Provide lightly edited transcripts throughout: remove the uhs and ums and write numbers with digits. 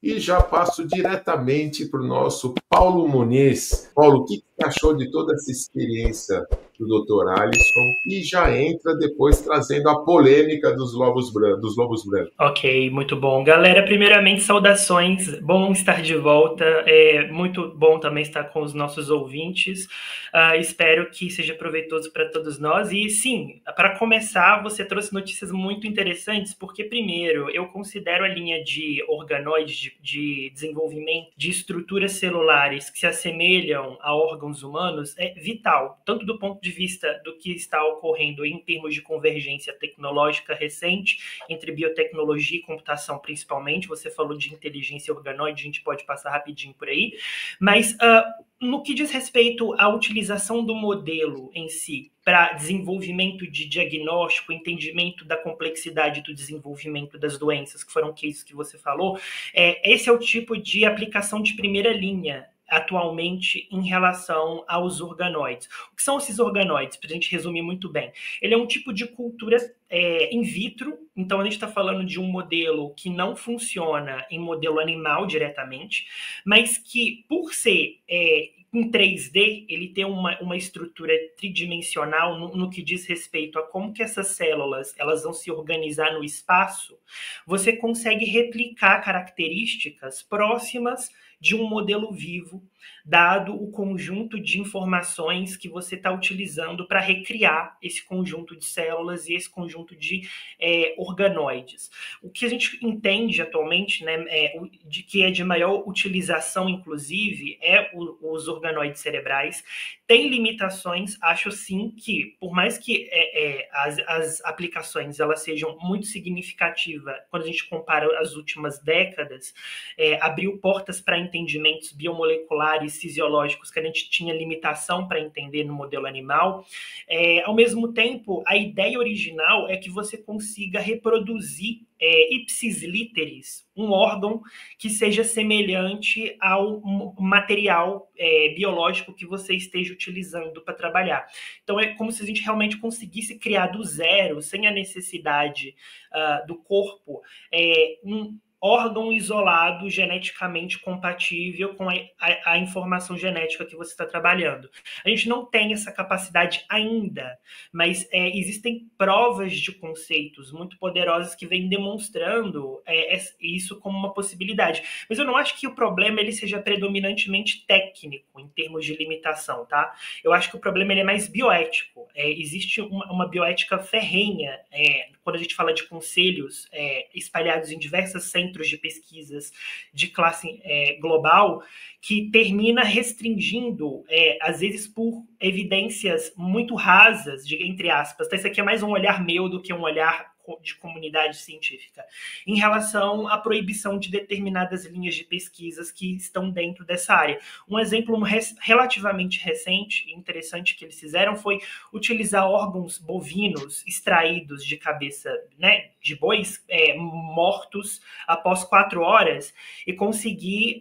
e já passo diretamente para o nosso Paulo Muniz. Paulo, o que você achou de toda essa experiência do Dr. Alisson? E já entra depois trazendo a polêmica dos lobos brancos. Ok, muito bom. Galera, primeiramente, saudações. Bom estar de volta. É muito bom também estar com os nossos ouvintes. Espero que seja proveitoso para todos nós. E sim, para começar, você trouxe notícias muito interessantes, porque, primeiro, eu considero a linha de organoides, de desenvolvimento de estruturas celulares que se assemelham a órgãos humanos, é vital, tanto do ponto de vista do que está ocorrendo em termos de convergência tecnológica recente entre biotecnologia e computação, principalmente. Você falou de inteligência organoide, a gente pode passar rapidinho por aí, mas no que diz respeito à utilização do modelo em si para desenvolvimento de diagnóstico, entendimento da complexidade do desenvolvimento das doenças, que foram cases que você falou, esse é o tipo de aplicação de primeira linha atualmente em relação aos organoides. O que são esses organoides? Para a gente resumir muito bem. Ele é um tipo de cultura in vitro, então a gente está falando de um modelo que não funciona em modelo animal diretamente, mas que, por ser em 3D, ele tem uma estrutura tridimensional no que diz respeito a como que essas células elas vão se organizar no espaço. Você consegue replicar características próximas de um modelo vivo, dado o conjunto de informações que você está utilizando para recriar esse conjunto de células e esse conjunto de organoides. O que a gente entende atualmente, né, de que é de maior utilização, inclusive, os organoides cerebrais. Tem limitações, acho sim que, por mais que as aplicações elas sejam muito significativas, quando a gente compara as últimas décadas, abriu portas para entendimentos biomoleculares, fisiológicos, que a gente tinha limitação para entender no modelo animal. Ao mesmo tempo, a ideia original é que você consiga reproduzir ipsis literis, um órgão que seja semelhante ao material biológico que você esteja utilizando para trabalhar. Então é como se a gente realmente conseguisse criar do zero, sem a necessidade do corpo, um órgão isolado, geneticamente compatível com a informação genética que você está trabalhando. A gente não tem essa capacidade ainda, mas existem provas de conceitos muito poderosas que vêm demonstrando isso como uma possibilidade. Mas eu não acho que o problema ele seja predominantemente técnico, em termos de limitação, tá? Eu acho que o problema ele é mais bioético. Existe uma bioética ferrenha quando a gente fala de conselhos espalhados em diversos centros de pesquisas de classe global, que termina restringindo, às vezes por evidências muito rasas, entre aspas. Então, isso aqui é mais um olhar meu do que um olhar de comunidade científica, em relação à proibição de determinadas linhas de pesquisas que estão dentro dessa área. Um exemplo relativamente recente e interessante que eles fizeram foi utilizar órgãos bovinos extraídos de cabeça, né, de bois mortos após 4 horas e conseguir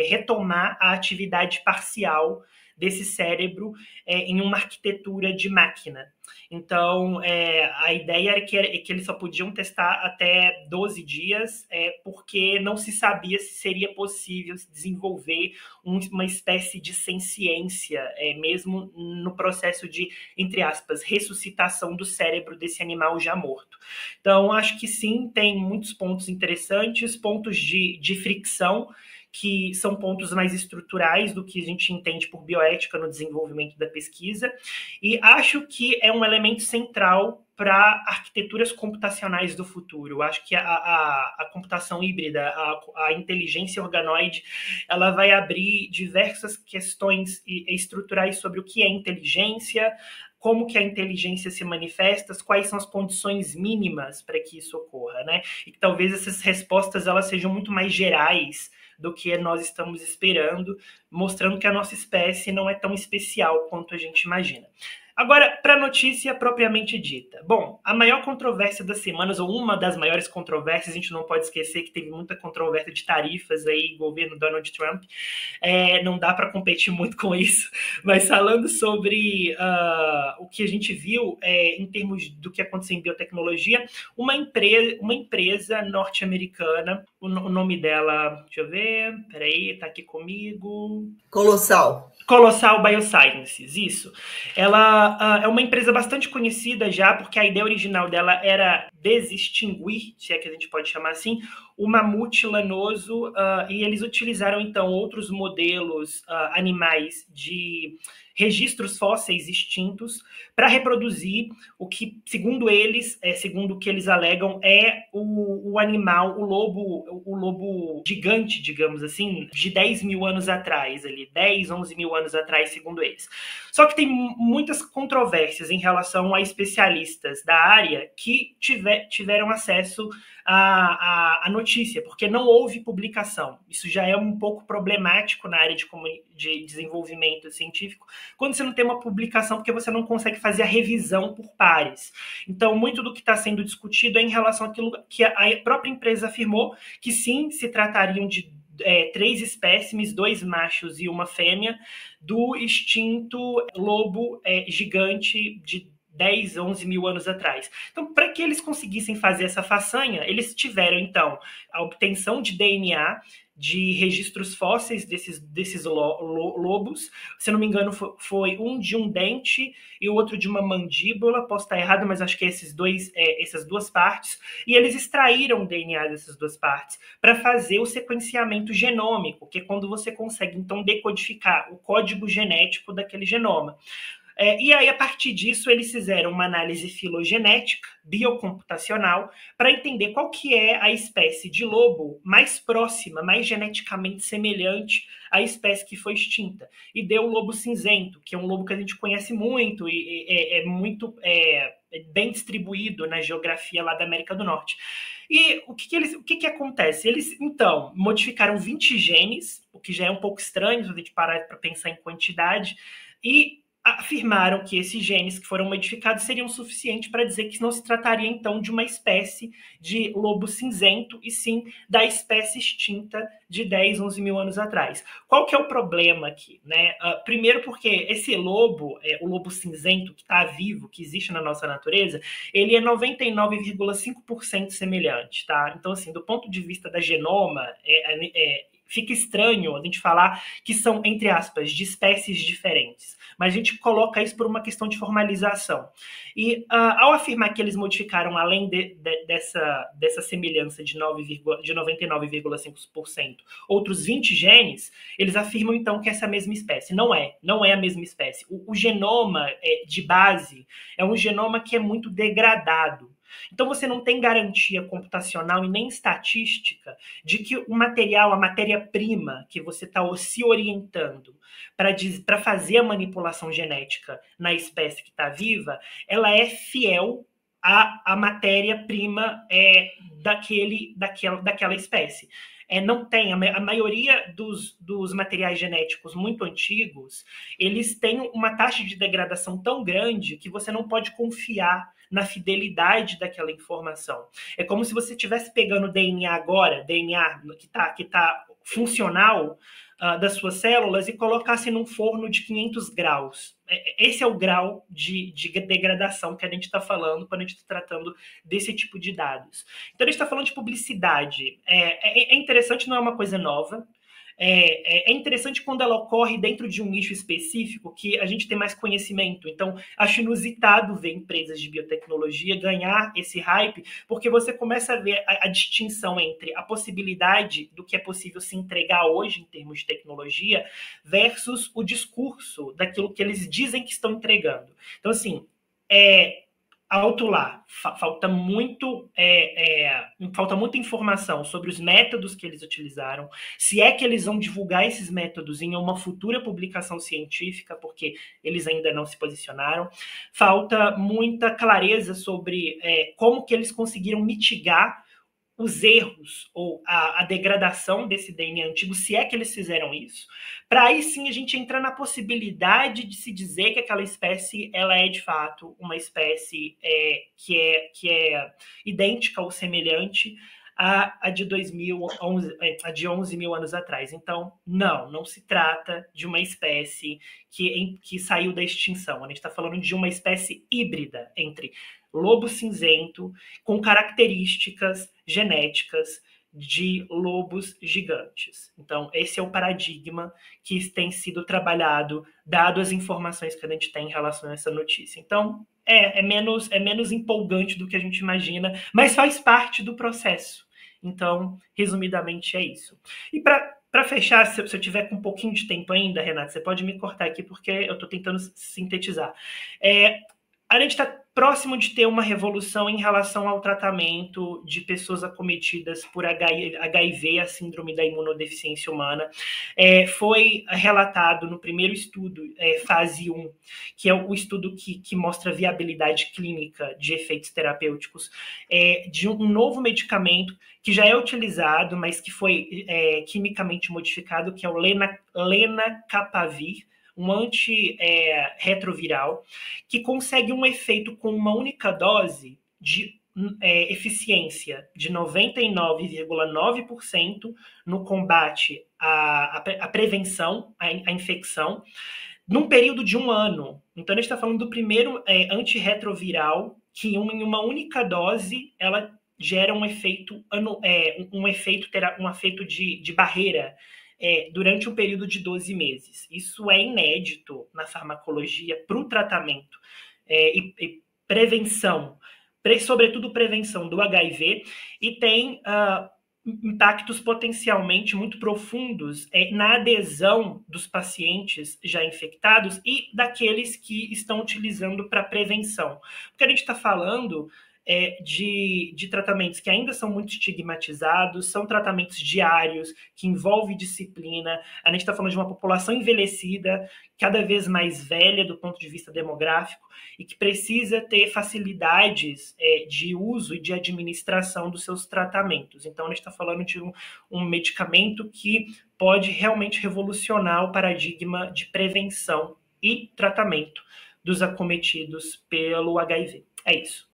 retomar a atividade parcial desse cérebro em uma arquitetura de máquina. Então, a ideia era que eles só podiam testar até 12 dias, porque não se sabia se seria possível desenvolver uma espécie de senciência, mesmo no processo de, entre aspas, ressuscitação do cérebro desse animal já morto. Então, acho que sim, tem muitos pontos interessantes, pontos de fricção, que são pontos mais estruturais do que a gente entende por bioética no desenvolvimento da pesquisa, e acho que é um elemento central para arquiteturas computacionais do futuro. Eu acho que a computação híbrida, a inteligência organoide, ela vai abrir diversas questões estruturais sobre o que é inteligência, como que a inteligência se manifesta, quais são as condições mínimas para que isso ocorra, né? E que talvez essas respostas elas sejam muito mais gerais do que nós estamos esperando, mostrando que a nossa espécie não é tão especial quanto a gente imagina. Agora, para a notícia propriamente dita. Bom, a maior controvérsia das semanas, ou uma das maiores controvérsias, a gente não pode esquecer que teve muita controvérsia de tarifas aí, governo Donald Trump. Não dá para competir muito com isso, mas falando sobre o que a gente viu em termos do que aconteceu em biotecnologia, uma empresa norte-americana, o nome dela, deixa eu ver, peraí, tá aqui comigo. Colossal Biosciences, isso. Ela é uma empresa bastante conhecida já, porque a ideia original dela era desextinguir, se é que a gente pode chamar assim, o mamute lanoso, e eles utilizaram, então, outros modelos animais de registros fósseis extintos para reproduzir o que, segundo eles, segundo o que eles alegam, é o animal, o lobo gigante, digamos assim, de 10 mil anos atrás, ali, 10, 11 mil anos atrás, segundo eles. Só que tem muitas controvérsias em relação a especialistas da área que tiveram acesso à notícia, porque não houve publicação. Isso já é um pouco problemático na área de desenvolvimento científico, quando você não tem uma publicação, porque você não consegue fazer a revisão por pares. Então, muito do que está sendo discutido é em relação àquilo que a própria empresa afirmou, que sim, se tratariam de 3 espécimes, 2 machos e uma fêmea, do extinto lobo gigante de 10, 11 mil anos atrás. Então, para que eles conseguissem fazer essa façanha, eles tiveram, então, a obtenção de DNA, de registros fósseis desses lobos. Se não me engano, foi um de um dente e o outro de uma mandíbula. Posso estar errado, mas acho que é essas duas partes. E eles extraíram o DNA dessas duas partes para fazer o sequenciamento genômico, que é quando você consegue, então, decodificar o código genético daquele genoma. E aí, a partir disso, eles fizeram uma análise filogenética, biocomputacional, para entender qual que é a espécie de lobo mais próxima, mais geneticamente semelhante à espécie que foi extinta. E deu o lobo cinzento, que é um lobo que a gente conhece muito e é muito bem distribuído na geografia lá da América do Norte. E o que acontece? Eles, então, modificaram 20 genes, o que já é um pouco estranho se a gente parar para pensar em quantidade, e afirmaram que esses genes que foram modificados seriam suficientes para dizer que não se trataria, então, de uma espécie de lobo cinzento, e sim da espécie extinta de 10, 11 mil anos atrás. Qual que é o problema aqui? Né? Primeiro porque esse lobo, o lobo cinzento que está vivo, que existe na nossa natureza, ele é 99,5% semelhante. Tá? Então, assim, do ponto de vista da genoma, fica estranho a gente falar que são, entre aspas, de espécies diferentes. Mas a gente coloca isso por uma questão de formalização. E ao afirmar que eles modificaram, além dessa semelhança de 99,5%, outros 20 genes, eles afirmam, então, que essa é a mesma espécie. Não é a mesma espécie. O genoma de base é um genoma que é muito degradado. Então, você não tem garantia computacional e nem estatística de que o material, a matéria-prima que você está se orientando para fazer a manipulação genética na espécie que está viva, ela é fiel à matéria-prima daquela espécie. Não tem, a maioria dos materiais genéticos muito antigos, eles têm uma taxa de degradação tão grande que você não pode confiar na fidelidade daquela informação. É como se você estivesse pegando DNA agora, DNA que tá funcional das suas células, e colocasse num forno de 500 graus. Esse é o grau de degradação que a gente está falando quando a gente está tratando desse tipo de dados. Então, a gente está falando de publicidade. É interessante, não é uma coisa nova. É interessante quando ela ocorre dentro de um nicho específico, que a gente tem mais conhecimento. Então, acho inusitado ver empresas de biotecnologia ganhar esse hype, porque você começa a ver a distinção entre a possibilidade do que é possível se entregar hoje em termos de tecnologia versus o discurso daquilo que eles dizem que estão entregando. Então, assim, alto lá, falta muita informação sobre os métodos que eles utilizaram, se é que eles vão divulgar esses métodos em uma futura publicação científica, porque eles ainda não se posicionaram. Falta muita clareza sobre como que eles conseguiram mitigar os erros ou a degradação desse DNA antigo, se é que eles fizeram isso, para aí sim a gente entrar na possibilidade de se dizer que aquela espécie ela é de fato uma espécie que é idêntica ou semelhante a de 2011, a de 11 mil anos atrás. Então, não se trata de uma espécie que saiu da extinção. A gente está falando de uma espécie híbrida entre lobo cinzento com características genéticas de lobos gigantes. Então, esse é o paradigma que tem sido trabalhado, dado as informações que a gente tem em relação a essa notícia. Então, é menos empolgante do que a gente imagina, mas faz parte do processo. Então, resumidamente, é isso. E para fechar, se eu tiver com um pouquinho de tempo ainda, Renata, você pode me cortar aqui, porque eu estou tentando sintetizar. A gente está próximo de ter uma revolução em relação ao tratamento de pessoas acometidas por HIV, a síndrome da imunodeficiência humana. Foi relatado no primeiro estudo, fase 1, que é o estudo que mostra a viabilidade clínica de efeitos terapêuticos, de um novo medicamento que já é utilizado, mas que foi quimicamente modificado, que é o lenacapavir, um antirretroviral, que consegue um efeito com uma única dose de eficiência de 99,9% no combate à prevenção, à infecção, num período de 1 ano. Então, a gente está falando do primeiro antirretroviral que em uma única dose ela gera um efeito de barreira durante um período de 12 meses. Isso é inédito na farmacologia para o tratamento e prevenção, sobretudo prevenção do HIV, e tem impactos potencialmente muito profundos na adesão dos pacientes já infectados e daqueles que estão utilizando para prevenção. Porque a gente está falando de tratamentos que ainda são muito estigmatizados, são tratamentos diários, que envolvem disciplina. A gente está falando de uma população envelhecida, cada vez mais velha do ponto de vista demográfico, e que precisa ter facilidades de uso e de administração dos seus tratamentos. Então, a gente está falando de um medicamento que pode realmente revolucionar o paradigma de prevenção e tratamento dos acometidos pelo HIV. É isso.